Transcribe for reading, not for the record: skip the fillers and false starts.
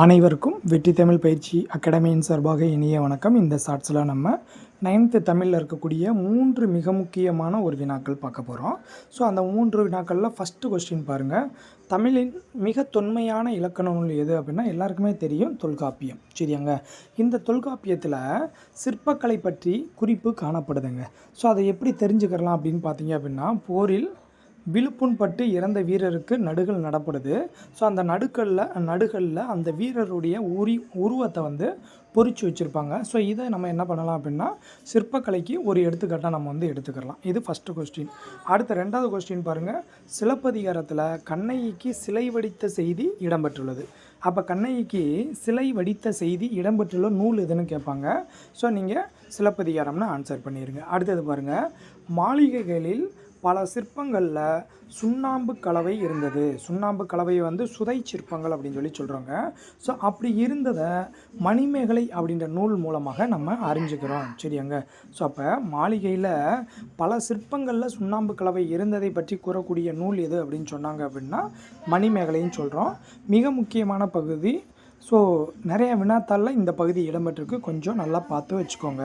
அனைவருக்கும் வெற்றி தமிழ் பயிற்சி அகாடமியின் சார்பாக இனிய வணக்கம். இந்த ஷார்ட்ஸில் நம்ம 9th தமிழில் இருக்கக்கூடிய 3 மிக முக்கியமான ஒரு வினாக்கள் பார்க்க போகிறோம். ஸோ அந்த 3 வினாக்களில் ஃபஸ்ட்டு கொஸ்டின் பாருங்கள். தமிழின் மிக தொன்மையான இலக்கண நூல் எது அப்படின்னா எல்லாருக்குமே தெரியும், தொல்காப்பியம். சரியாங்க. இந்த தொல்காப்பியத்தில் சிற்பக்கலை பற்றி குறிப்பு காணப்படுதுங்க. ஸோ அதை எப்படி தெரிஞ்சுக்கலாம் அப்படின்னு பார்த்தீங்க அப்படின்னா, போரில் விழுப்புண்பட்டு இறந்த வீரருக்கு நடுகள் நடப்படுது. ஸோ அந்த நடுகளில் அந்த வீரருடைய உருவத்தை வந்து பொறிச்சு வச்சுருப்பாங்க. ஸோ இதை நம்ம என்ன பண்ணலாம் அப்படின்னா, சிற்பக்கலைக்கு ஒரு எடுத்துக்காட்டாக நம்ம வந்து எடுத்துக்கலாம். இது ஃபஸ்ட்டு கொஸ்டின். அடுத்த 2வது கொஸ்டின் பாருங்கள். சிலப்பதிகாரத்தில் கண்ணகிக்கு சிலை வடித்த செய்தி இடம்பெற்றுள்ளது. அப்போ கண்ணகிக்கு சிலை வடித்த செய்தி இடம்பெற்றுள்ள நூல் எதுன்னு கேட்பாங்க. ஸோ நீங்கள் சிலப்பதிகாரம்னு ஆன்சர் பண்ணிடுங்க. அடுத்தது பாருங்கள். மாளிகைகளில் பல சிற்பங்களில் சுண்ணாம்பு கலவை இருந்தது. சுண்ணாம்பு கலவையை வந்து சுதை சிற்பங்கள் அப்படின்னு சொல்லி சொல்கிறாங்க. ஸோ அப்படி இருந்ததை மணிமேகலை அப்படின்ற நூல் மூலமாக நம்ம அறிஞ்சுக்கிறோம். சரியாங்க. ஸோ அப்போ மாளிகையில் பல சிற்பங்களில் சுண்ணாம்பு கலவை இருந்ததை பற்றி கூறக்கூடிய நூல் எது அப்படின்னு சொன்னாங்க அப்படின்னா மணிமேகலைன்னு சொல்கிறோம். மிக முக்கியமான பகுதி. ஸோ நிறைய வினாத்தாளில் இந்த பகுதி இடம்பெற்றிருக்கு. கொஞ்சம் நல்லா பார்த்து வச்சுக்கோங்க.